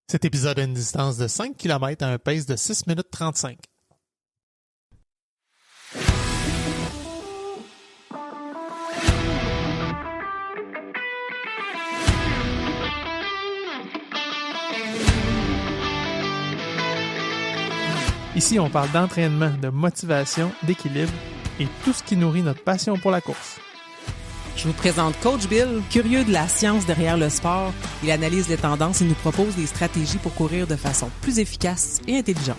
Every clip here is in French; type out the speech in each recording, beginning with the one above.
Cet épisode a une distance de 5 km à un pace de 6 minutes 35. Ici, on parle d'entraînement, de motivation, d'équilibre et tout ce qui nourrit notre passion pour la course. Je vous présente Coach Bill, curieux de la science derrière le sport. Il analyse les tendances et nous propose des stratégies pour courir de façon plus efficace et intelligente.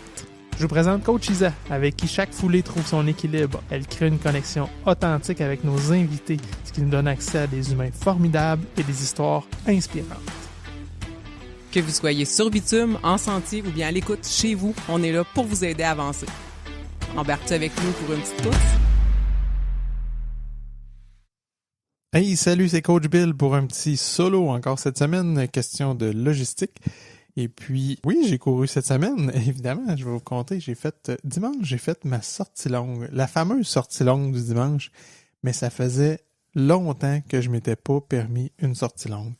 Je vous présente Coach Isa, avec qui chaque foulée trouve son équilibre. Elle crée une connexion authentique avec nos invités, ce qui nous donne accès à des humains formidables et des histoires inspirantes. Que vous soyez sur bitume, en sentier ou bien à l'écoute chez vous, on est là pour vous aider à avancer. Embarque-tu avec nous pour une petite course? Hey, salut, c'est Coach Bill pour un petit solo encore cette semaine, question de logistique. Et puis, oui, j'ai couru cette semaine, évidemment, je vais vous compter, dimanche, j'ai fait ma sortie longue, la fameuse sortie longue du dimanche, mais ça faisait longtemps que je m'étais pas permis une sortie longue.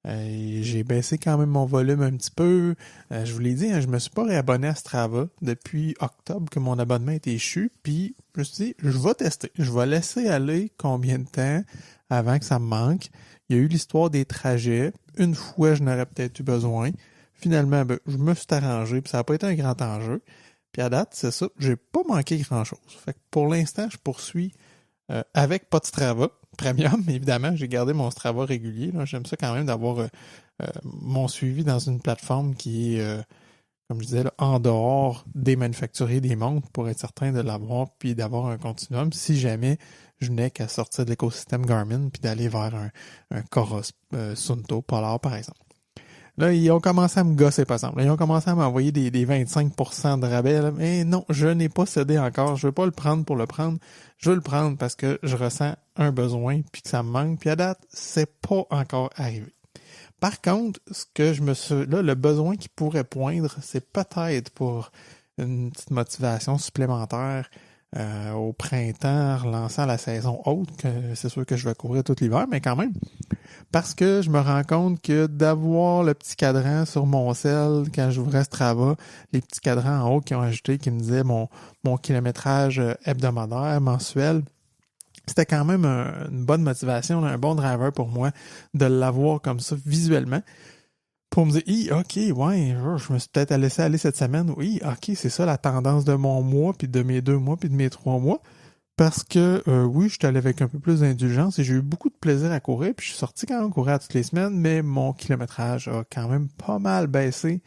J'ai baissé quand même mon volume un petit peu. Je vous l'ai dit, je me suis pas réabonné à Strava depuis octobre que mon abonnement était échu. Puis je me suis dit, je vais tester. Je vais laisser aller combien de temps avant que ça me manque. Il y a eu l'histoire des trajets. Une fois, je n'aurais peut-être eu besoin. Finalement, je me suis arrangé. Puis ça n'a pas été un grand enjeu. Puis à date, c'est ça. J'ai pas manqué grand-chose. Fait que pour l'instant, je poursuis avec pas de Strava Premium, évidemment, j'ai gardé mon Strava régulier. Là. J'aime ça quand même d'avoir mon suivi dans une plateforme qui est, comme je disais, là, en dehors des manufacturiers des montres pour être certain de l'avoir puis d'avoir un continuum si jamais je n'ai qu'à sortir de l'écosystème Garmin puis d'aller vers un Coros Sunto Polar, par exemple. Là, ils ont commencé à me gosser, par exemple. Là, ils ont commencé à m'envoyer des 25% de rabais. Là. Mais non, je n'ai pas cédé encore. Je veux pas le prendre pour le prendre. Je veux le prendre parce que je ressens un besoin puis que ça me manque. Puis à date, c'est pas encore arrivé. Par contre, le besoin qui pourrait poindre, c'est peut-être pour une petite motivation supplémentaire au printemps, relançant la saison haute, que c'est sûr que je vais courir tout l'hiver, mais quand même. Parce que je me rends compte que d'avoir le petit cadran sur mon cell quand j'ouvrais Strava, les petits cadrans en haut qui ont ajouté, qui me disaient mon kilométrage hebdomadaire, mensuel, c'était quand même une bonne motivation, un bon driver pour moi de l'avoir comme ça visuellement. Pour me dire, ok, ouais, je me suis peut-être laissé aller cette semaine. Oui, ok, c'est ça la tendance de mon mois, puis de mes 2 mois, puis de mes 3 mois. Parce que, oui, je suis allé avec un peu plus d'indulgence et j'ai eu beaucoup de plaisir à courir. Puis je suis sorti quand même courir toutes les semaines, mais mon kilométrage a quand même pas mal baissé.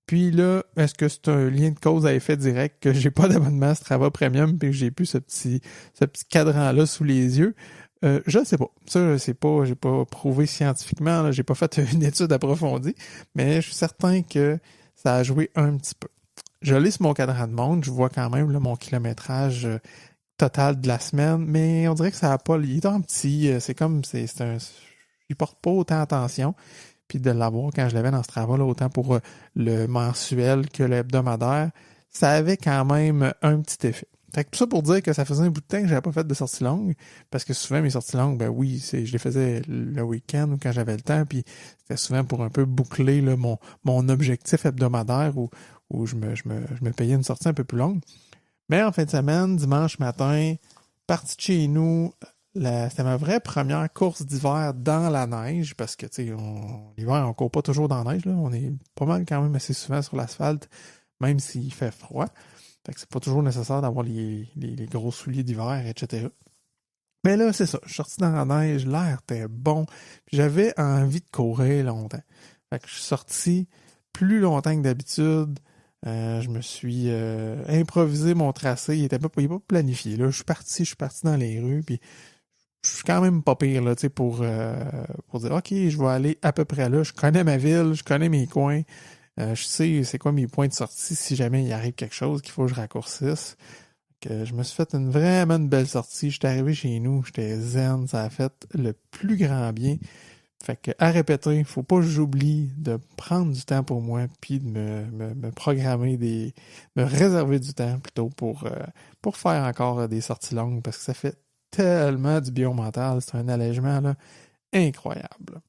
Puis là, est-ce que c'est un lien de cause à effet direct que j'ai pas d'abonnement Strava Premium puis que j'ai plus ce petit cadran-là sous les yeux? Je sais pas. Ça, j'ai pas prouvé scientifiquement, là, j'ai pas fait une étude approfondie, mais je suis certain que ça a joué un petit peu. Je l'ai sur mon cadran de montre, je vois quand même là, mon kilométrage total de la semaine, mais on dirait que ça a pas. Il est un petit. Il porte pas autant attention. Puis de l'avoir quand je l'avais dans Strava, là, autant pour le mensuel que le hebdomadaire, ça avait quand même un petit effet. Fait que tout ça pour dire que ça faisait un bout de temps que j'avais pas fait de sorties longues, parce que souvent mes sorties longues, ben oui, je les faisais le week-end ou quand j'avais le temps, puis c'était souvent pour un peu boucler là, mon objectif hebdomadaire où je me payais une sortie un peu plus longue. Mais en fin de semaine, dimanche matin, parti de chez nous, c'était ma vraie première course d'hiver dans la neige, parce que, tu sais, l'hiver, on court pas toujours dans la neige, là. On est pas mal quand même assez souvent sur l'asphalte, même s'il fait froid. Fait que c'est pas toujours nécessaire d'avoir les gros souliers d'hiver, etc. Mais là, c'est ça. Je suis sorti dans la neige, l'air était bon, puis j'avais envie de courir longtemps. Fait que je suis sorti plus longtemps que d'habitude. Je me suis improvisé mon tracé. Il est pas planifié. Là. Je suis parti dans les rues, puis je suis quand même pas pire là, pour dire OK, je vais aller à peu près là. Je connais ma ville, je connais mes coins. Je sais c'est quoi mes points de sortie si jamais il arrive quelque chose qu'il faut que je raccourcisse. Que je me suis fait vraiment une belle sortie. J'étais arrivé chez nous, j'étais zen, ça a fait le plus grand bien. Fait que à répéter, faut pas que j'oublie de prendre du temps pour moi puis de me programmer me réserver du temps plutôt pour faire encore des sorties longues parce que ça fait tellement du bien au mental, c'est un allègement là, incroyable.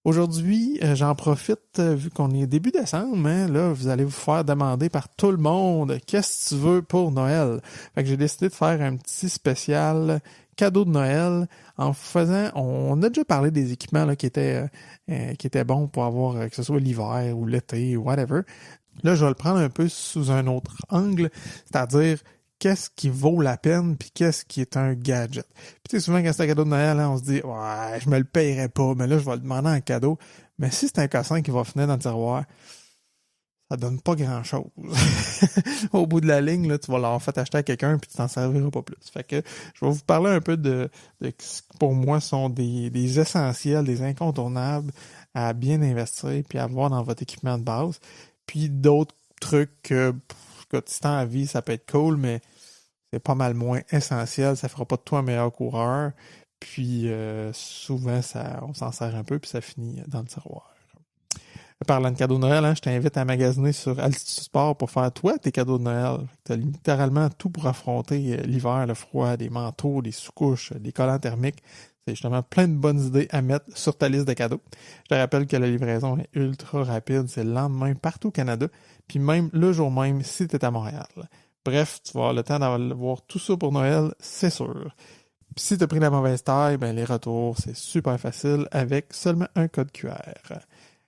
Aujourd'hui, j'en profite, vu qu'on est début décembre, hein, là, vous allez vous faire demander par tout le monde « Qu'est-ce que tu veux pour Noël? » Fait que j'ai décidé de faire un petit spécial cadeau de Noël en faisant... On a déjà parlé des équipements là, qui étaient bons pour avoir, que ce soit l'hiver ou l'été ou whatever. Là, je vais le prendre un peu sous un autre angle, c'est-à-dire qu'est-ce qui vaut la peine puis qu'est-ce qui est un gadget. Puis tu sais, souvent quand c'est un cadeau de Noël, hein, on se dit « Ouais, je me le payerais pas, mais là, je vais le demander en cadeau. » Mais si c'est un cossin qui va finir dans le tiroir, ça donne pas grand-chose. Au bout de la ligne, là, tu vas l'avoir fait acheter à quelqu'un puis tu t'en serviras pas plus. Fait que je vais vous parler un peu de ce qui, pour moi, sont des essentiels, des incontournables à bien investir puis à avoir dans votre équipement de base. Puis d'autres trucs que si t'as envie, ça peut être cool, mais c'est pas mal moins essentiel. Ça fera pas de toi un meilleur coureur. Puis souvent, on s'en sert un peu puis ça finit dans le tiroir. Parlant de cadeaux de Noël, hein, je t'invite à magasiner sur Altitude Sport pour faire toi tes cadeaux de Noël. Tu as littéralement tout pour affronter l'hiver, le froid, des manteaux, des sous-couches, des collants thermiques. C'est justement plein de bonnes idées à mettre sur ta liste de cadeaux. Je te rappelle que la livraison est ultra rapide. C'est le lendemain partout au Canada. Puis même le jour même si tu es à Montréal. Bref, tu vas avoir le temps d'avoir tout ça pour Noël, c'est sûr. Puis si tu as pris la mauvaise taille, ben les retours, c'est super facile avec seulement un code QR.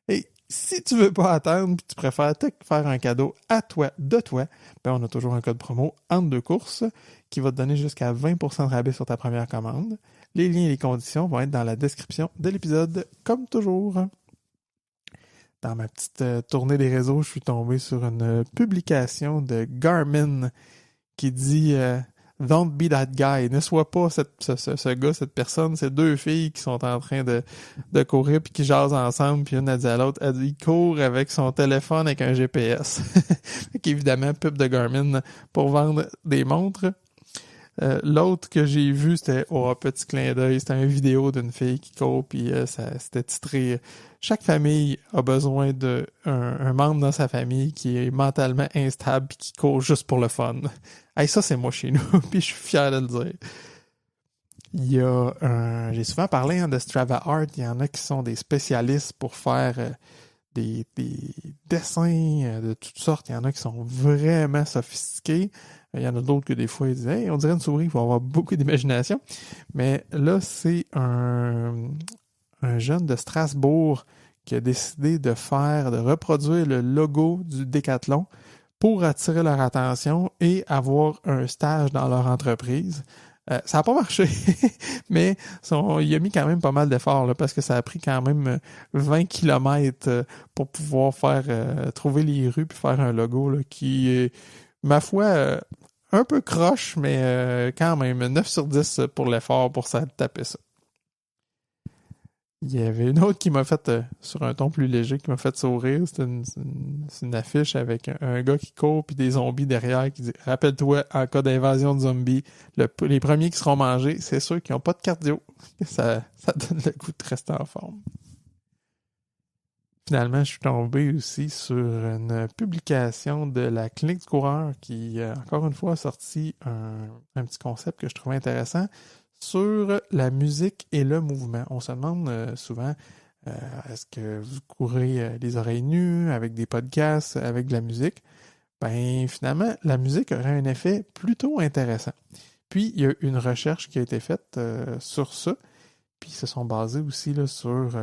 Et si tu veux pas attendre et tu préfères te faire un cadeau à toi, de toi, ben on a toujours un code promo entre deux courses qui va te donner jusqu'à 20% de rabais sur ta première commande. Les liens et les conditions vont être dans la description de l'épisode, comme toujours. Dans ma petite tournée des réseaux, je suis tombé sur une publication de Garmin qui dit Don't be that guy. Ne sois pas ce gars, cette personne. C'est deux filles qui sont en train de courir puis qui jasent ensemble. Puis une a dit à l'autre, elle dit, il court avec son téléphone avec un GPS. Évidemment, pub de Garmin pour vendre des montres. L'autre que j'ai vu, c'était petit clin d'œil, c'était une vidéo d'une fille qui court, puis c'était titré « Chaque famille a besoin d'un membre dans sa famille qui est mentalement instable puis qui court juste pour le fun. » Hey, ça, c'est moi chez nous, puis je suis fier de le dire. Il y a j'ai souvent parlé de Strava Art, il y en a qui sont des spécialistes pour faire des dessins de toutes sortes, il y en a qui sont vraiment sophistiqués. Il y en a d'autres que des fois, ils disent « Hey, on dirait une souris, il faut avoir beaucoup d'imagination. » Mais là, c'est un jeune de Strasbourg qui a décidé de reproduire le logo du Décathlon pour attirer leur attention et avoir un stage dans leur entreprise. Ça n'a pas marché, mais il a mis quand même pas mal d'efforts là, parce que ça a pris quand même 20 km pour pouvoir trouver les rues puis faire un logo là, qui est, ma foi, un peu croche, mais quand même 9 sur 10 pour l'effort pour ça taper ça. Il y avait une autre qui m'a fait, sur un ton plus léger, qui m'a fait sourire. C'était une affiche avec un gars qui court puis des zombies derrière qui dit « Rappelle-toi, en cas d'invasion de zombies, les premiers qui seront mangés, c'est ceux qui n'ont pas de cardio. » Ça donne le goût de rester en forme. Finalement, je suis tombé aussi sur une publication de la Clinique du coureur qui, encore une fois, a sorti un petit concept que je trouvais intéressant sur la musique et le mouvement. On se demande souvent, est-ce que vous courez les oreilles nues, avec des podcasts, avec de la musique? Ben, finalement, la musique aurait un effet plutôt intéressant. Puis, il y a une recherche qui a été faite sur ça. Puis, ils se sont basés aussi là, sur...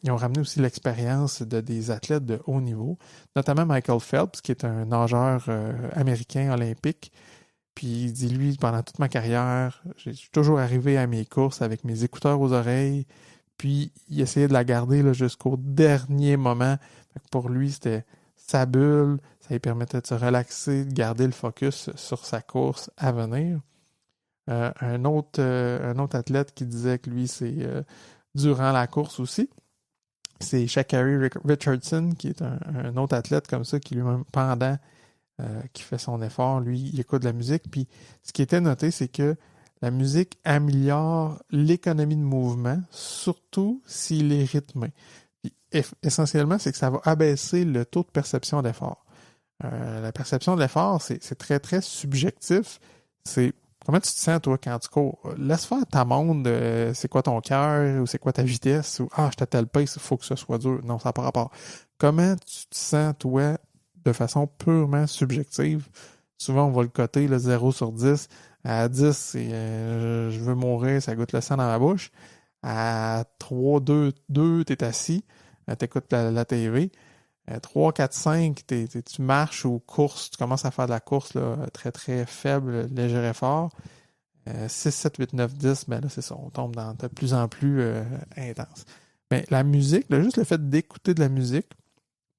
ils ont ramené aussi l'expérience des athlètes de haut niveau, notamment Michael Phelps, qui est un nageur américain olympique. Puis il dit, lui, pendant toute ma carrière, j'ai toujours arrivé à mes courses avec mes écouteurs aux oreilles. Puis il essayait de la garder là, jusqu'au dernier moment. Fait que pour lui, c'était sa bulle. Ça lui permettait de se relaxer, de garder le focus sur sa course à venir. Un autre athlète qui disait que lui, c'est durant la course aussi. C'est Sha'Carri Richardson, qui est un autre athlète comme ça, qui lui-même, pendant qui fait son effort, lui, il écoute de la musique. Puis ce qui était noté, c'est que la musique améliore l'économie de mouvement, surtout s'il est rythmé. Puis, essentiellement, c'est que ça va abaisser le taux de perception d'effort. La perception de l'effort, c'est très, très subjectif. C'est Comment tu te sens, toi, quand tu cours? Laisse faire ta montre, c'est quoi ton cœur, ou c'est quoi ta vitesse, ou je à telle pace, il faut que ce soit dur. Non, ça n'a pas rapport. Comment tu te sens, toi, de façon purement subjective? Souvent, on va le coter, le 0 sur 10. À 10, c'est je veux mourir, ça goûte le sang dans ma bouche. À 3, 2, 2, t'es assis, t'écoutes la TV. 3, 4, 5, tu marches ou courses, tu commences à faire de la course là, très très faible, léger effort. 6, 7, 8, 9, 10, ben là c'est ça, on tombe dans de plus en plus intense. Mais la musique, là, juste le fait d'écouter de la musique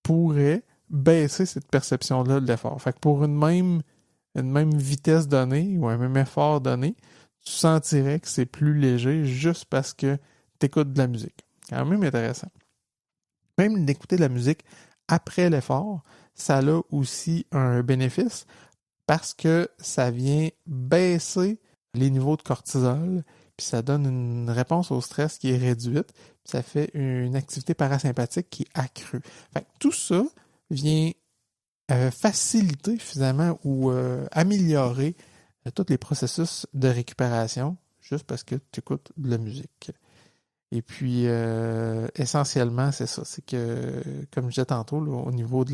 pourrait baisser cette perception-là de l'effort. Fait que pour une même vitesse donnée ou un même effort donné, tu sentirais que c'est plus léger juste parce que tu écoutes de la musique. Quand même intéressant. Même d'écouter de la musique après l'effort, ça a aussi un bénéfice parce que ça vient baisser les niveaux de cortisol, puis ça donne une réponse au stress qui est réduite, puis ça fait une activité parasympathique qui est accrue. Fait que tout ça vient faciliter finalement ou améliorer tous les processus de récupération juste parce que tu écoutes de la musique. Et puis, essentiellement, c'est ça. C'est que, comme je disais tantôt, là, au niveau de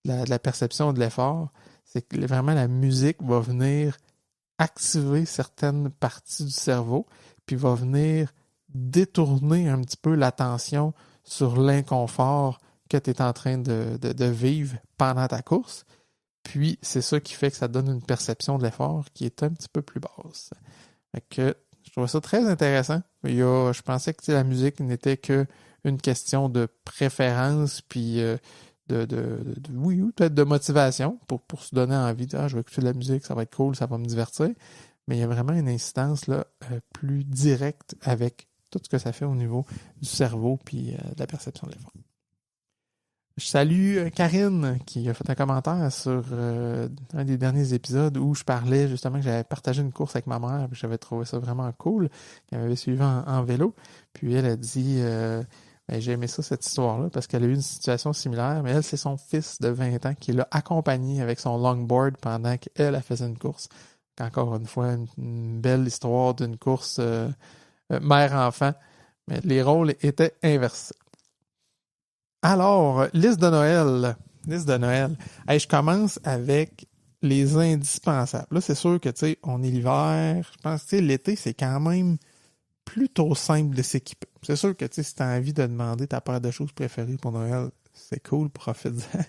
la perception de l'effort, c'est que vraiment la musique va venir activer certaines parties du cerveau, puis va venir détourner un petit peu l'attention sur l'inconfort que tu es en train de vivre pendant ta course. Puis, c'est ça qui fait que ça donne une perception de l'effort qui est un petit peu plus basse. Fait que je trouve ça très intéressant. Je pensais que la musique n'était qu'une question de préférence, puis oui, peut-être de motivation pour se donner envie de je vais écouter de la musique, ça va être cool, ça va me divertir. Mais il y a vraiment une incidence là, plus directe avec tout ce que ça fait au niveau du cerveau puis de la perception de l'effort. Je salue Karine qui a fait un commentaire sur un des derniers épisodes où je parlais justement que j'avais partagé une course avec ma mère et j'avais trouvé ça vraiment cool, qu'elle m'avait suivi en vélo. Puis elle a dit j'ai aimé ça, cette histoire-là, parce qu'elle a eu une situation similaire, mais elle, c'est son fils de 20 ans qui l'a accompagné avec son longboard pendant qu'elle faisait une course. Encore une fois, une belle histoire d'une course mère-enfant, mais les rôles étaient inversés. Alors, liste de Noël. Hey, je commence avec les indispensables. Là, c'est sûr que, tu sais, on est l'hiver. Je pense que, l'été, c'est quand même plutôt simple de s'équiper. C'est sûr que, tu sais, si tu as envie de demander ta paire de choses préférées pour Noël, c'est cool, profite-en.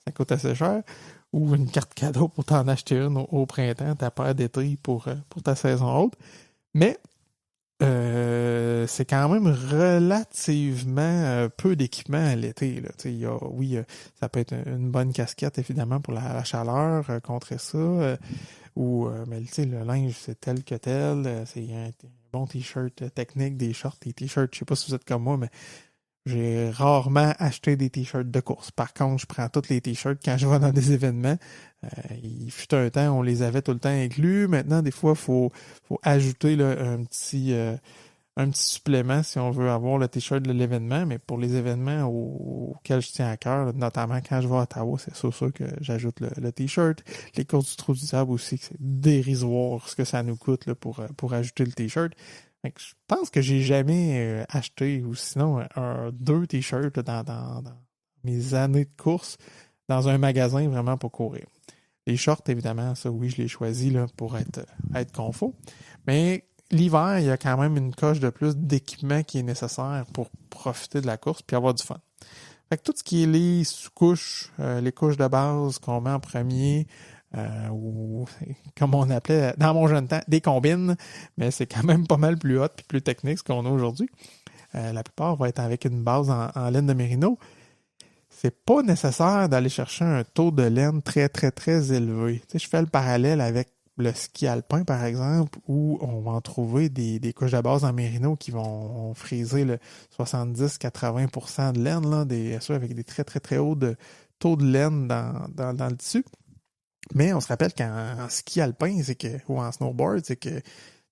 Ça coûte assez cher. Ou une carte cadeau pour t'en acheter une au printemps, ta paire d'été pour ta saison haute. Mais c'est quand même relativement peu d'équipement à l'été. Là. Ça peut être une bonne casquette, évidemment, pour la chaleur, contrer ça. Mais le linge, c'est tel que tel. C'est un bon t-shirt technique, des shorts, des t-shirts. Je sais pas si vous êtes comme moi, mais j'ai rarement acheté des t-shirts de course. Par contre, je prends tous les t-shirts quand je vais dans des événements. Il fut un temps, on les avait tout le temps inclus. Maintenant, des fois, faut ajouter là, un petit supplément si on veut avoir le t-shirt de l'événement. Mais pour les événements auxquels je tiens à cœur, là, notamment quand je vais à Ottawa, c'est sûr que j'ajoute le t-shirt. Les courses du Trou du Diable aussi, c'est dérisoire ce que ça nous coûte là, pour ajouter le t-shirt. Je pense que j'ai jamais acheté ou sinon deux t-shirts dans mes années de course dans un magasin vraiment pour courir. Les shorts, évidemment, ça oui, je les choisis là, pour être confort. Mais l'hiver, il y a quand même une coche de plus d'équipement qui est nécessaire pour profiter de la course puis avoir du fun. Fait que tout ce qui est les sous-couches, les couches de base qu'on met en premier, ou comme on appelait dans mon jeune temps, des combines, mais c'est quand même pas mal plus hot et plus technique ce qu'on a aujourd'hui. La plupart vont être avec une base en laine de mérino. C'est pas nécessaire d'aller chercher un taux de laine très, très, très élevé. Tu sais, je fais le parallèle avec le ski alpin, par exemple, où on va en trouver des couches de base en mérino qui vont friser le 70-80% de laine, là, ceux avec des très, très, très hauts taux de laine dans le tissu. Mais on se rappelle qu'en ski alpin, ou en snowboard, c'est que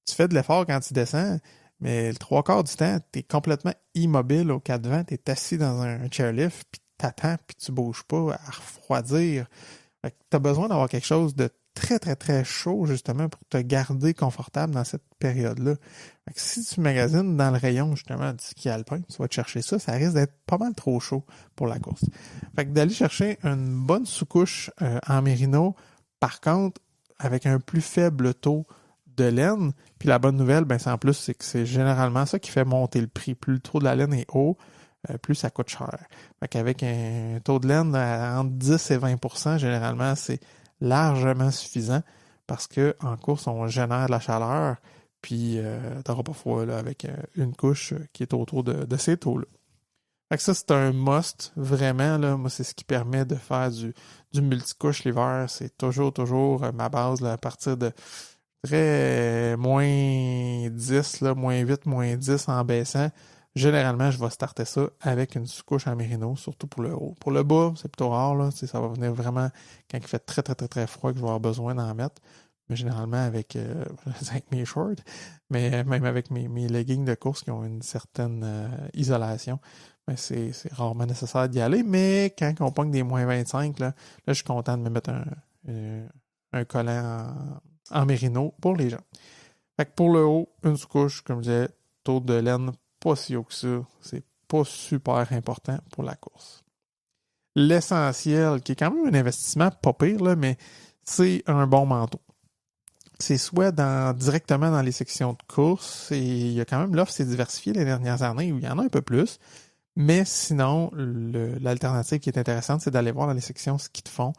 tu fais de l'effort quand tu descends, mais le 3/4 du temps, tu es complètement immobile au cas de vent, tu es assis dans un chairlift, puis tu attends, puis tu bouges pas à refroidir. Tu as besoin d'avoir quelque chose de très, très, très chaud, justement, pour te garder confortable dans cette période-là. Fait que si tu magasines dans le rayon, justement, du ski alpin, tu vas te chercher ça, ça risque d'être pas mal trop chaud pour la course. Fait que d'aller chercher une bonne sous-couche en mérino, par contre, avec un plus faible taux de laine, puis la bonne nouvelle, ben, c'est en plus, c'est que c'est généralement ça qui fait monter le prix. Plus le taux de la laine est haut, plus ça coûte cher. Fait qu'avec un taux de laine entre 10 et 20%, généralement, c'est largement suffisant parce que en course, on génère de la chaleur, puis t'auras pas froid là, avec une couche qui est autour de ces taux-là. Fait que ça, c'est un must, vraiment. Là, moi, c'est ce qui permet de faire du multicouche l'hiver. C'est toujours ma base là, à partir de très moins 10, là, moins 8, moins 10 en baissant. Généralement, je vais starter ça avec une sous-couche en mérino, surtout pour le haut. Pour le bas, c'est plutôt rare, là. Ça va venir vraiment quand il fait très, très, très, très froid que je vais avoir besoin d'en mettre. Mais généralement avec mes shorts, mais même avec mes leggings de course qui ont une certaine isolation, ben c'est rarement nécessaire d'y aller. Mais quand on pogne des moins 25, là, je suis content de me mettre un collant en mérino pour les gens. Fait que pour le haut, une sous-couche, comme je disais, taux de laine pas si haut que ça. C'est pas super important pour la course. L'essentiel, qui est quand même un investissement pas pire, là, mais c'est un bon manteau. C'est soit directement dans les sections de course, et il y a quand même l'offre s'est diversifiée les dernières années où il y en a un peu plus. Mais sinon, l'alternative qui est intéressante, c'est d'aller voir dans les sections ski de fond.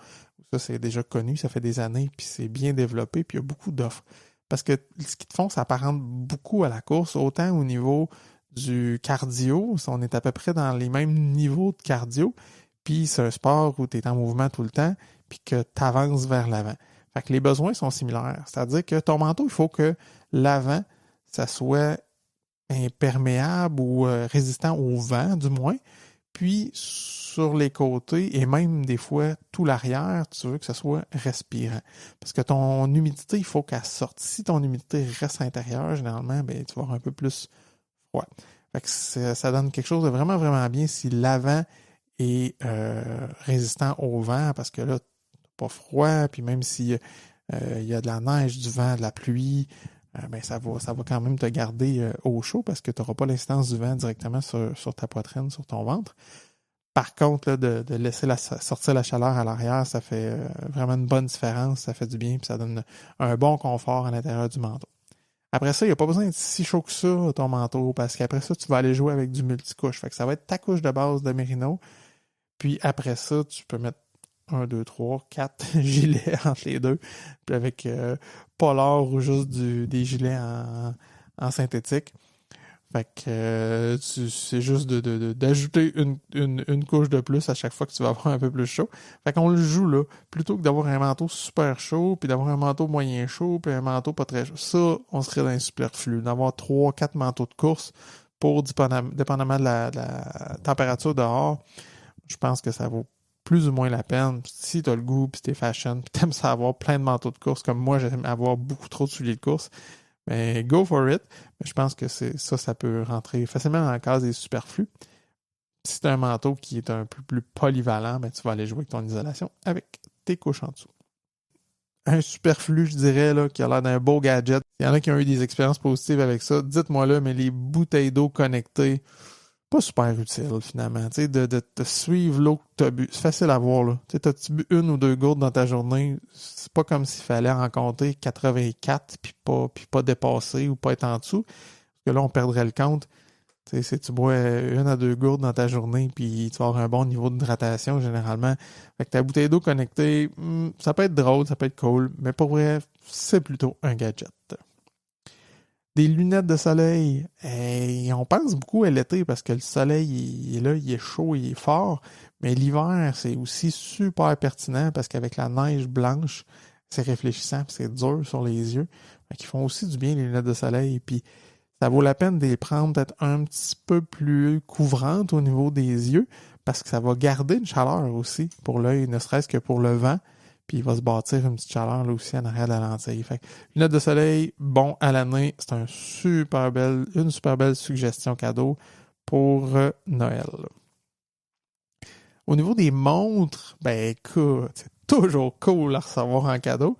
Ça, c'est déjà connu, ça fait des années, puis c'est bien développé, puis il y a beaucoup d'offres. Parce que le ski de fond, ça apparente beaucoup à la course, autant au niveau du cardio, on est à peu près dans les mêmes niveaux de cardio, puis c'est un sport où tu es en mouvement tout le temps, puis que tu avances vers l'avant. Fait que les besoins sont similaires. C'est-à-dire que ton manteau, il faut que l'avant, ça soit imperméable ou résistant au vent, du moins. Puis, sur les côtés et même des fois tout l'arrière, tu veux que ce soit respirant. Parce que ton humidité, il faut qu'elle sorte. Si ton humidité reste à l'intérieur, généralement, ben, tu vas avoir un peu plus froid. Fait que ça donne quelque chose de vraiment, vraiment bien si l'avant est résistant au vent, parce que là, pas froid, puis même s'il y a de la neige, du vent, de la pluie, ben ça va quand même te garder au chaud parce que tu n'auras pas l'incidence du vent directement sur ta poitrine, sur ton ventre. Par contre, là, de laisser sortir la chaleur à l'arrière, ça fait vraiment une bonne différence, ça fait du bien, puis ça donne un bon confort à l'intérieur du manteau. Après ça, il n'y a pas besoin d'être si chaud que ça, ton manteau, parce qu'après ça, tu vas aller jouer avec du multicouche. Fait que ça va être ta couche de base de mérino. Puis après ça, tu peux mettre 1, 2, 3, 4 gilets entre les deux. Puis avec polar ou juste des gilets en synthétique. Fait que c'est juste d'ajouter une couche de plus à chaque fois que tu vas avoir un peu plus chaud. Fait qu'on le joue là. Plutôt que d'avoir un manteau super chaud, puis d'avoir un manteau moyen chaud, puis un manteau pas très chaud. Ça, on serait dans un superflu. D'avoir 3-4 manteaux de course pour, dépendamment de la température dehors, je pense que ça vaut plus ou moins la peine. Si t'as le goût, puis t'es fashion, puis t'aimes ça avoir plein de manteaux de course, comme moi, j'aime avoir beaucoup trop de souliers de course, mais go for it. Mais je pense que ça peut rentrer facilement dans la case des superflus. Si t'as un manteau qui est un peu plus polyvalent, ben tu vas aller jouer avec ton isolation avec tes couches en dessous. Un superflu, je dirais, là, qui a l'air d'un beau gadget. Il y en a qui ont eu des expériences positives avec ça. Dites-moi là, mais les bouteilles d'eau connectées, pas super utile, finalement. Tu sais, de te suivre l'eau que tu as bu. C'est facile à voir, là. Tu sais, t'as-tu bu 1 ou 2 gourdes dans ta journée? C'est pas comme s'il fallait en compter 84 puis pas dépasser ou pas être en dessous. Parce que là, on perdrait le compte. Tu sais, si tu bois 1 à 2 gourdes dans ta journée puis tu vas avoir un bon niveau d'hydratation, généralement. Fait que ta bouteille d'eau connectée, ça peut être drôle, ça peut être cool, mais pour vrai, c'est plutôt un gadget. Des lunettes de soleil, on pense beaucoup à l'été parce que le soleil il est là, il est chaud, il est fort, mais l'hiver, c'est aussi super pertinent parce qu'avec la neige blanche, c'est réfléchissant, c'est dur sur les yeux. Fait qu'ils font aussi du bien les lunettes de soleil, puis ça vaut la peine de les prendre peut-être un petit peu plus couvrantes au niveau des yeux parce que ça va garder une chaleur aussi pour l'œil, ne serait-ce que pour le vent. Puis il va se bâtir une petite chaleur là aussi en arrière de la lentille. Fait que, lunettes de soleil, bon à l'année, c'est une super belle suggestion cadeau pour Noël. Au niveau des montres, ben écoute, toujours cool à recevoir en cadeau.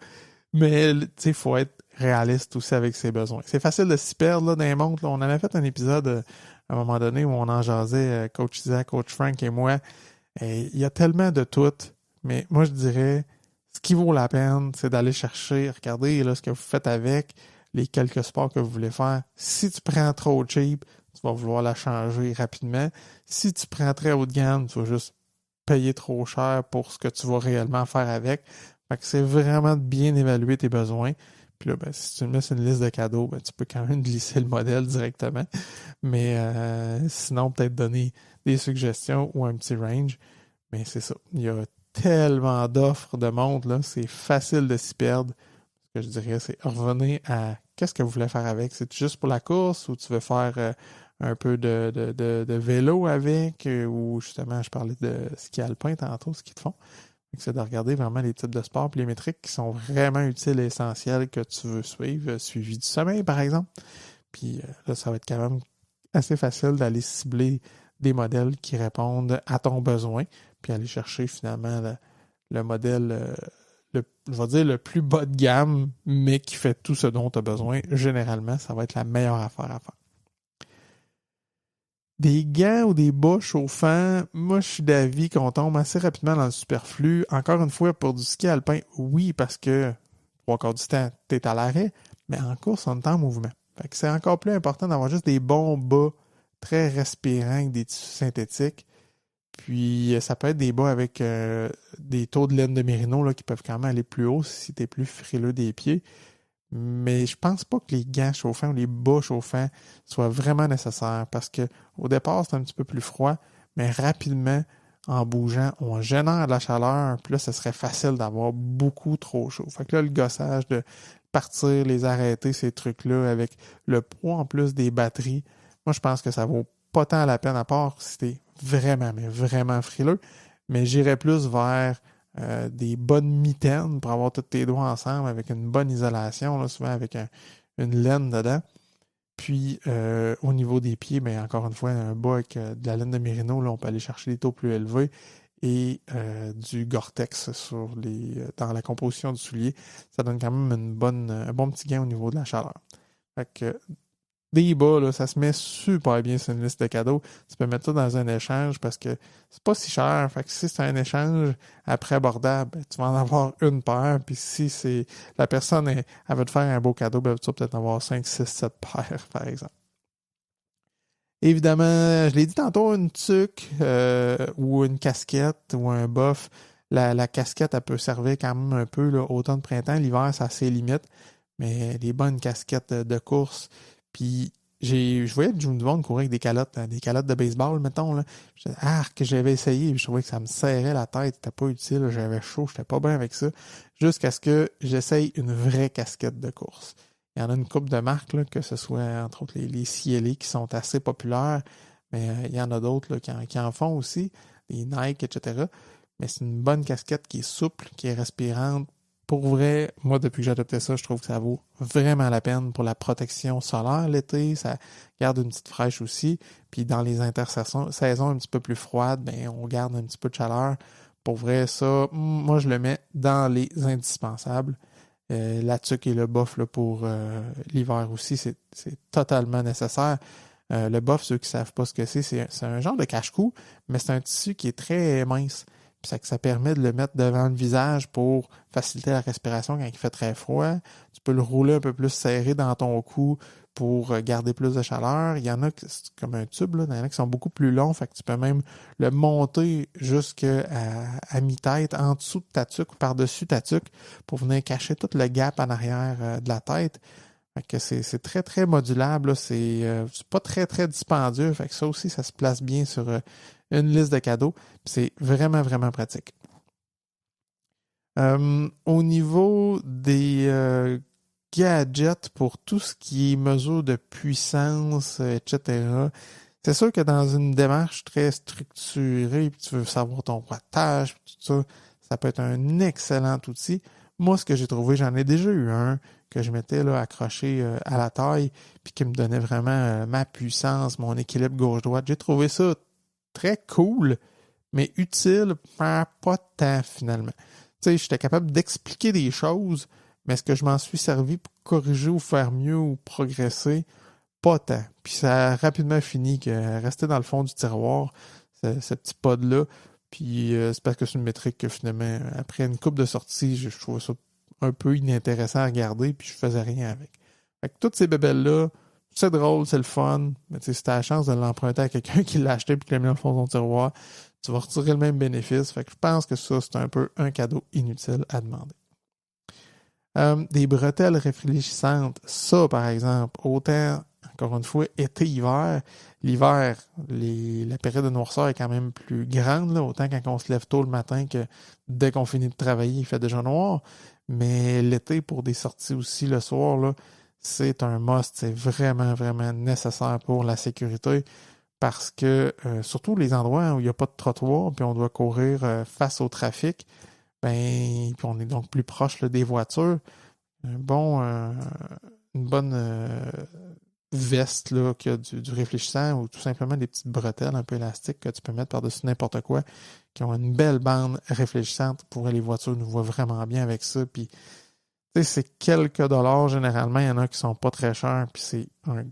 Mais, tu sais, il faut être réaliste aussi avec ses besoins. C'est facile de s'y perdre là, dans les montres. Là. On avait fait un épisode à un moment donné où on en jasait, Coach Isaac, Coach Frank et moi. Et il y a tellement de tout. Mais moi, je dirais, ce qui vaut la peine, c'est d'aller chercher, regarder là, ce que vous faites avec les quelques sports que vous voulez faire. Si tu prends trop cheap, tu vas vouloir la changer rapidement. Si tu prends très haut de gamme, tu vas juste payer trop cher pour ce que tu vas réellement faire avec. Fait que c'est vraiment de bien évaluer tes besoins. Puis là, ben, si tu me laisses une liste de cadeaux, ben, tu peux quand même glisser le modèle directement. Mais sinon, peut-être donner des suggestions ou un petit range. Mais c'est ça. Il y a tellement d'offres de montres, là, c'est facile de s'y perdre. Ce que je dirais, c'est revenir à qu'est-ce que vous voulez faire avec. C'est juste pour la course ou tu veux faire un peu de vélo avec ou justement, je parlais de ski alpin tantôt, ski de fond. C'est de regarder vraiment les types de sports et les métriques qui sont vraiment utiles et essentielles que tu veux suivre. Suivi du sommeil, par exemple. Puis là, ça va être quand même assez facile d'aller cibler des modèles qui répondent à ton besoin, puis aller chercher finalement le modèle, je vais dire le plus bas de gamme, mais qui fait tout ce dont tu as besoin. Généralement, ça va être la meilleure affaire à faire. Des gants ou des bas chauffants, moi je suis d'avis qu'on tombe assez rapidement dans le superflu. Encore une fois, pour du ski alpin, oui, parce que 3/4 du temps, tu es à l'arrêt, mais en course, on est en mouvement. Fait que c'est encore plus important d'avoir juste des bons bas très respirants avec des tissus synthétiques. Puis ça peut être des bas avec des taux de laine de mérino là, qui peuvent quand même aller plus haut si tu es plus frileux des pieds. Mais je pense pas que les gants chauffants ou les bas chauffants soient vraiment nécessaires parce que au départ, c'est un petit peu plus froid, mais rapidement, en bougeant, on génère de la chaleur, puis là, ce serait facile d'avoir beaucoup trop chaud. Fait que là, le gossage de partir, les arrêter, ces trucs-là, avec le poids en plus des batteries, moi, je pense que ça vaut pas tant la peine, à part si t'es vraiment, mais vraiment frileux. Mais j'irais plus vers des bonnes mitaines pour avoir tous tes doigts ensemble avec une bonne isolation, là, souvent avec une laine dedans. Puis au niveau des pieds, mais encore une fois, un bas avec de la laine de mérino, là, on peut aller chercher des taux plus élevés et du Gore-Tex dans la composition du soulier. Ça donne quand même un bon petit gain au niveau de la chaleur. Fait que des bas, là, ça se met super bien sur une liste de cadeaux. Tu peux mettre ça dans un échange parce que c'est pas si cher. Fait que si c'est un échange après abordable, ben, tu vas en avoir une paire. Puis si c'est la personne elle veut te faire un beau cadeau, ben, tu vas peut-être en avoir 5, 6, 7 paires, par exemple. Évidemment, je l'ai dit tantôt, une tuque ou une casquette ou un buff. La casquette, elle peut servir quand même un peu là, automne-printemps. L'hiver, ça a ses limites. Mais les bonnes casquettes de course. Puis je voyais June Devon courir avec des calottes de baseball, mettons. Là. Que j'avais essayé, je trouvais que ça me serrait la tête, c'était pas utile, j'avais chaud, j'étais pas bien avec ça. Jusqu'à ce que j'essaye une vraie casquette de course. Il y en a une couple de marques, là, que ce soit entre autres les CLA qui sont assez populaires, mais il y en a d'autres là, qui en font aussi, les Nike, etc. Mais c'est une bonne casquette qui est souple, qui est respirante. Pour vrai, moi, depuis que j'ai adopté ça, je trouve que ça vaut vraiment la peine pour la protection solaire l'été. Ça garde une petite fraîche aussi. Puis dans les saisons un petit peu plus froides, ben on garde un petit peu de chaleur. Pour vrai, ça, moi, je le mets dans les indispensables. La tuque et le buff là, pour l'hiver aussi, c'est totalement nécessaire. Le buff, ceux qui ne savent pas ce que c'est un genre de cache-cou, mais c'est un tissu qui est très mince. Puis ça permet de le mettre devant le visage pour faciliter la respiration quand il fait très froid. Tu peux le rouler un peu plus serré dans ton cou pour garder plus de chaleur. Il y en a qui c'est comme un tube, là. Il y en a qui sont beaucoup plus longs, fait que tu peux même le monter jusqu'à mi-tête, en dessous de ta tuque ou par-dessus ta tuque pour venir cacher tout le gap en arrière de la tête. Fait que c'est très, très modulable, là. C'est pas très, très dispendieux. Fait que ça aussi, ça se place bien sur une liste de cadeaux. C'est vraiment, vraiment pratique. Au niveau des gadgets pour tout ce qui est mesure de puissance, etc., c'est sûr que dans une démarche très structurée, puis tu veux savoir ton wattage, tout ça, ça peut être un excellent outil. Moi, ce que j'ai trouvé, j'en ai déjà eu un que je mettais là, accroché à la taille, puis qui me donnait vraiment ma puissance, mon équilibre gauche-droite. J'ai trouvé ça très cool, mais utile, pas tant finalement. sais, j'étais capable d'expliquer des choses, mais est-ce que je m'en suis servi pour corriger ou faire mieux ou progresser? Pas tant. Puis ça a rapidement fini que rester dans le fond du tiroir, ce petit pod-là. Puis c'est parce que c'est une métrique que finalement, après une couple de sorties, je trouvais ça un peu inintéressant à regarder, puis je faisais rien avec. Fait que toutes ces bébelles-là, c'est drôle, c'est le fun, mais tu sais, si t'as la chance de l'emprunter à quelqu'un qui l'a acheté puis qui l'a mis dans le fond de ton tiroir, tu vas retirer le même bénéfice. Fait que je pense que ça, c'est un peu un cadeau inutile à demander. Des bretelles réfléchissantes, ça, par exemple, autant, encore une fois, été-hiver, l'hiver, la période de noirceur est quand même plus grande, là, autant quand on se lève tôt le matin que dès qu'on finit de travailler, il fait déjà noir. Mais l'été, pour des sorties aussi le soir, là, c'est un must. C'est vraiment, vraiment nécessaire pour la sécurité parce que, surtout les endroits où il n'y a pas de trottoir puis on doit courir face au trafic, ben, puis on est donc plus proche là, des voitures, une bonne veste là, qui a du réfléchissant ou tout simplement des petites bretelles un peu élastiques que tu peux mettre par-dessus n'importe quoi, qui ont une belle bande réfléchissante pour les voitures nous voient vraiment bien avec ça. Puis, tu sais, c'est quelques dollars généralement. Il y en a qui sont pas très chers. Puis c'est un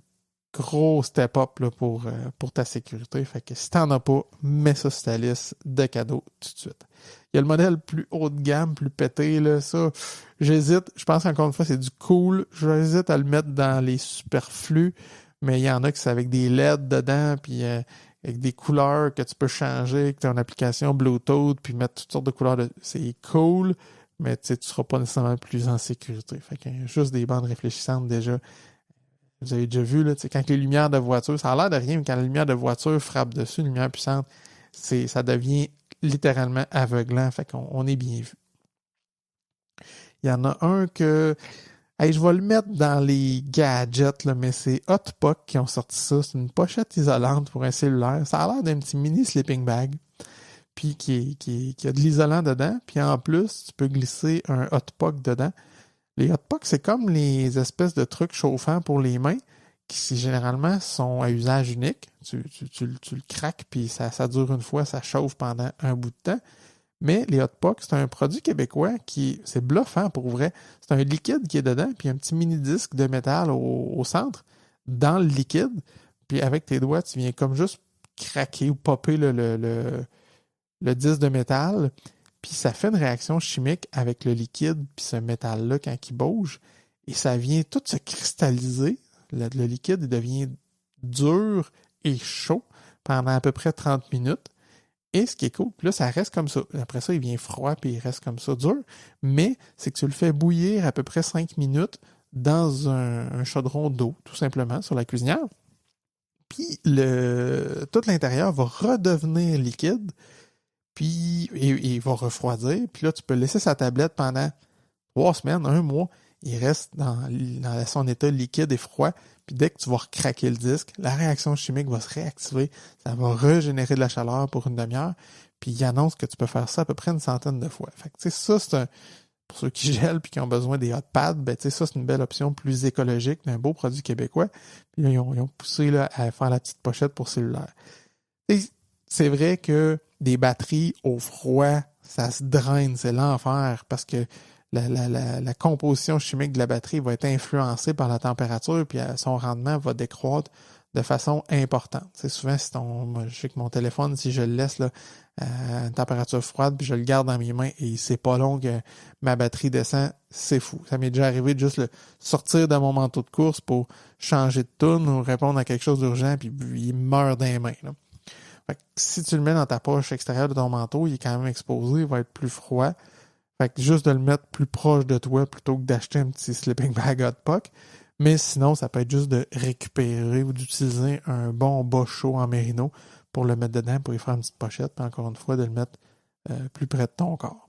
gros step-up là, pour ta sécurité. Fait que si t'en as pas, mets ça sur ta liste de cadeaux tout de suite. Il y a le modèle plus haut de gamme, plus pété, là, ça, j'hésite. Je pense qu'encore une fois, c'est du cool. J'hésite à le mettre dans les superflus, mais il y en a qui c'est avec des LED dedans, puis avec des couleurs que tu peux changer, que tu as une application Bluetooth, puis mettre toutes sortes de couleurs. C'est cool, mais tu ne seras pas nécessairement plus en sécurité. Fait que juste des bandes réfléchissantes déjà. Vous avez déjà vu, là, quand les lumières de voiture, ça a l'air de rien, mais quand la lumière de voiture frappe dessus, une lumière puissante, ça devient littéralement aveuglant. Fait qu'on est bien vu. Il y en a un que... Hey, je vais le mettre dans les gadgets, là, mais c'est Hotpock qui ont sorti ça. C'est une pochette isolante pour un cellulaire. Ça a l'air d'un petit mini sleeping bag. Puis qui a de l'isolant dedans. Puis en plus, tu peux glisser un Hotpock dedans. Les Hotpock, c'est comme les espèces de trucs chauffants pour les mains qui généralement sont à usage unique. Tu le craques, puis ça dure une fois, ça chauffe pendant un bout de temps. Mais les Hotpock, c'est un produit québécois c'est bluffant pour vrai. C'est un liquide qui est dedans, puis un petit mini-disque de métal au centre, dans le liquide. Puis avec tes doigts, tu viens comme juste craquer ou popper le disque de métal. Puis ça fait une réaction chimique avec le liquide puis ce métal-là quand il bouge. Et ça vient tout se cristalliser. Le liquide devient dur et chaud pendant à peu près 30 minutes. Et ce qui est cool, puis là, ça reste comme ça. Après ça, il vient froid puis il reste comme ça dur. Mais c'est que tu le fais bouillir à peu près 5 minutes dans un chaudron d'eau, tout simplement, sur la cuisinière. Puis tout l'intérieur va redevenir liquide. Puis il va refroidir. Puis là, tu peux laisser sa tablette pendant 3 semaines, 1 mois. Il reste dans son état liquide et froid. Puis dès que tu vas recraquer le disque, la réaction chimique va se réactiver. Ça va régénérer de la chaleur pour une demi-heure. Puis il annonce que tu peux faire ça à peu près une centaine de fois. Fait que tu sais, ça, c'est pour ceux qui gèlent puis qui ont besoin des hot pads, ben tu sais, ça, c'est une belle option plus écologique d'un beau produit québécois. Puis là, ils ont poussé là, à faire la petite pochette pour cellulaire. Et c'est vrai que des batteries au froid, ça se draine, c'est l'enfer parce que la composition chimique de la batterie va être influencée par la température puis son rendement va décroître de façon importante. C'est souvent, moi, je sais que mon téléphone, si je le laisse là, à une température froide puis je le garde dans mes mains et c'est pas long que ma batterie descend, c'est fou. Ça m'est déjà arrivé de juste le sortir de mon manteau de course pour changer de tune ou répondre à quelque chose d'urgent puis il meurt dans les mains. Là. Fait que si tu le mets dans ta poche extérieure de ton manteau, il est quand même exposé, il va être plus froid. Fait que juste de le mettre plus proche de toi plutôt que d'acheter un petit sleeping bag Hotpock. Mais sinon, ça peut être juste de récupérer ou d'utiliser un bon bas chaud en mérino pour le mettre dedans, pour y faire une petite pochette, puis encore une fois, de le mettre plus près de ton corps.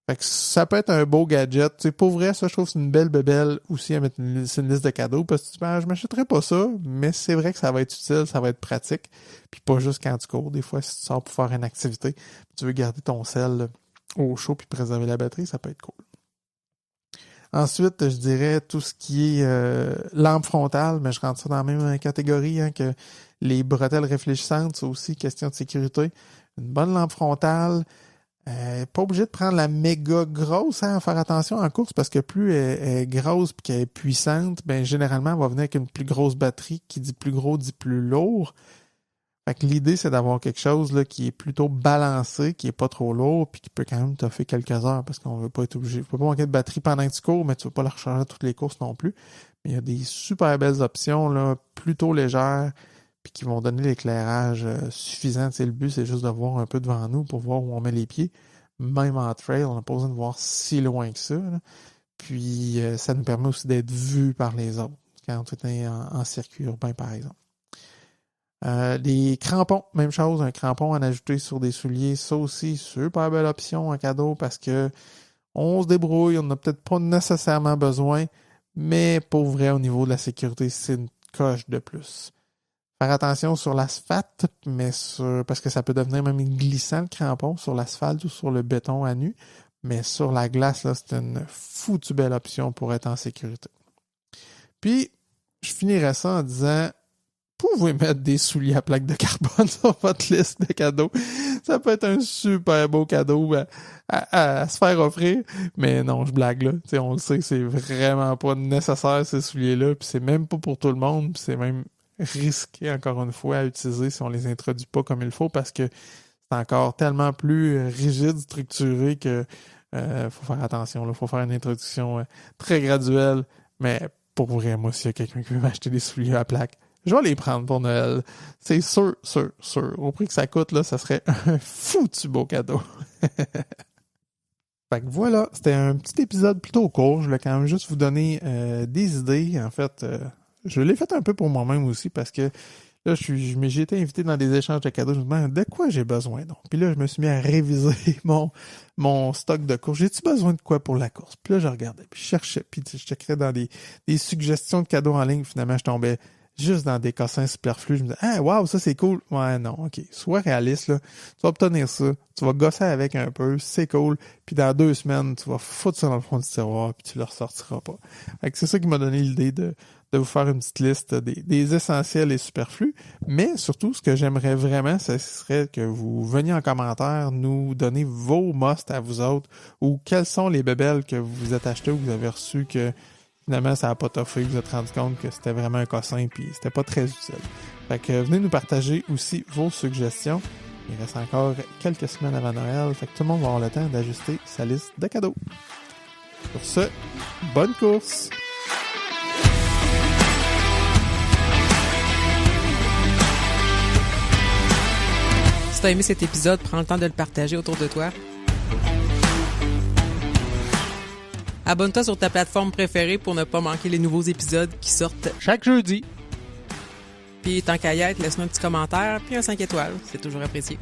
Fait que ça peut être un beau gadget. Tu sais, pour vrai, ça, je trouve que c'est une belle bébelle aussi à mettre sur une liste de cadeaux, parce que tu dis, je m'achèterais pas ça, mais c'est vrai que ça va être utile, ça va être pratique, puis pas juste quand tu cours. Des fois, si tu sors pour faire une activité, tu veux garder ton sel au chaud puis préserver la batterie, ça peut être cool. Ensuite, je dirais tout ce qui est lampe frontale, mais je rentre ça dans la même catégorie que les bretelles réfléchissantes, c'est aussi question de sécurité. Une bonne lampe frontale Pas obligé de prendre la méga grosse, hein, à faire attention en course, parce que plus elle est grosse et qu'elle est puissante, ben généralement, elle va venir avec une plus grosse batterie. Qui dit plus gros, dit plus lourd. Fait que l'idée, c'est d'avoir quelque chose là, qui est plutôt balancé, qui est pas trop lourd, puis qui peut quand même toffer quelques heures, parce qu'on veut pas être obligé. Tu peux pas manquer de batterie pendant que tu cours, mais tu veux pas la recharger toutes les courses non plus. Mais il y a des super belles options, là, plutôt légères, puis qui vont donner l'éclairage suffisant. Tu sais, le but, c'est juste de voir un peu devant nous pour voir où on met les pieds. Même en trail, on n'a pas besoin de voir si loin que ça, là. Puis, ça nous permet aussi d'être vu par les autres, quand on est en circuit urbain, par exemple. Les crampons, même chose, un crampon en ajouter sur des souliers, ça aussi, super belle option en cadeau parce que on se débrouille, on n'a peut-être pas nécessairement besoin, mais pour vrai, au niveau de la sécurité, c'est une coche de plus. Faire attention sur l'asphalte, parce que ça peut devenir même glissant le crampon sur l'asphalte ou sur le béton à nu, mais sur la glace, là, c'est une foutue belle option pour être en sécurité. Puis, je finirais ça en disant, vous pouvez mettre des souliers à plaque de carbone sur votre liste de cadeaux. Ça peut être un super beau cadeau à se faire offrir. Mais non, je blague là. T'sais, on le sait, c'est vraiment pas nécessaire ces souliers-là. Puis c'est même pas pour tout le monde. Puis c'est même risqué, encore une fois, à utiliser si on les introduit pas comme il faut parce que c'est encore tellement plus rigide, structuré que faut faire attention. Il faut faire une introduction très graduelle. Mais pour vrai, moi, s'il y a quelqu'un qui veut m'acheter des souliers à plaque, je vais les prendre pour Noël. C'est sûr. Au prix que ça coûte, là, ça serait un foutu beau cadeau. Fait que voilà, c'était un petit épisode plutôt court. Je voulais quand même juste vous donner des idées. En fait, je l'ai fait un peu pour moi-même aussi parce que là, j'ai été invité dans des échanges de cadeaux. Je me demande de quoi j'ai besoin donc. Puis là, je me suis mis à réviser mon stock de courses. J'ai-tu besoin de quoi pour la course? Puis là, je regardais, puis je cherchais, puis je checkais dans des suggestions de cadeaux en ligne. Finalement, je tombais juste dans des cossins superflus. Je me disais, ah, wow, ça c'est cool. Ouais, non, ok. Sois réaliste, là. Tu vas obtenir ça. Tu vas gosser avec un peu. C'est cool. Puis dans 2 semaines, tu vas foutre ça dans le fond du tiroir, puis tu le ressortiras pas. Fait que c'est ça qui m'a donné l'idée de vous faire une petite liste des essentiels et superflus. Mais surtout, ce que j'aimerais vraiment, ce serait que vous veniez en commentaire nous donner vos musts à vous autres ou quels sont les bébelles que vous vous êtes achetés ou que vous avez reçus que finalement, ça n'a pas toffé, vous vous êtes rendu compte que c'était vraiment un cossin puis c'était pas très utile. Fait que venez nous partager aussi vos suggestions. Il reste encore quelques semaines avant Noël, fait que tout le monde va avoir le temps d'ajuster sa liste de cadeaux. Sur ce, bonne course! Si tu as aimé cet épisode, prends le temps de le partager autour de toi. Abonne-toi sur ta plateforme préférée pour ne pas manquer les nouveaux épisodes qui sortent chaque jeudi. Puis tant qu'à y être, laisse-moi un petit commentaire puis un 5 étoiles, c'est toujours apprécié.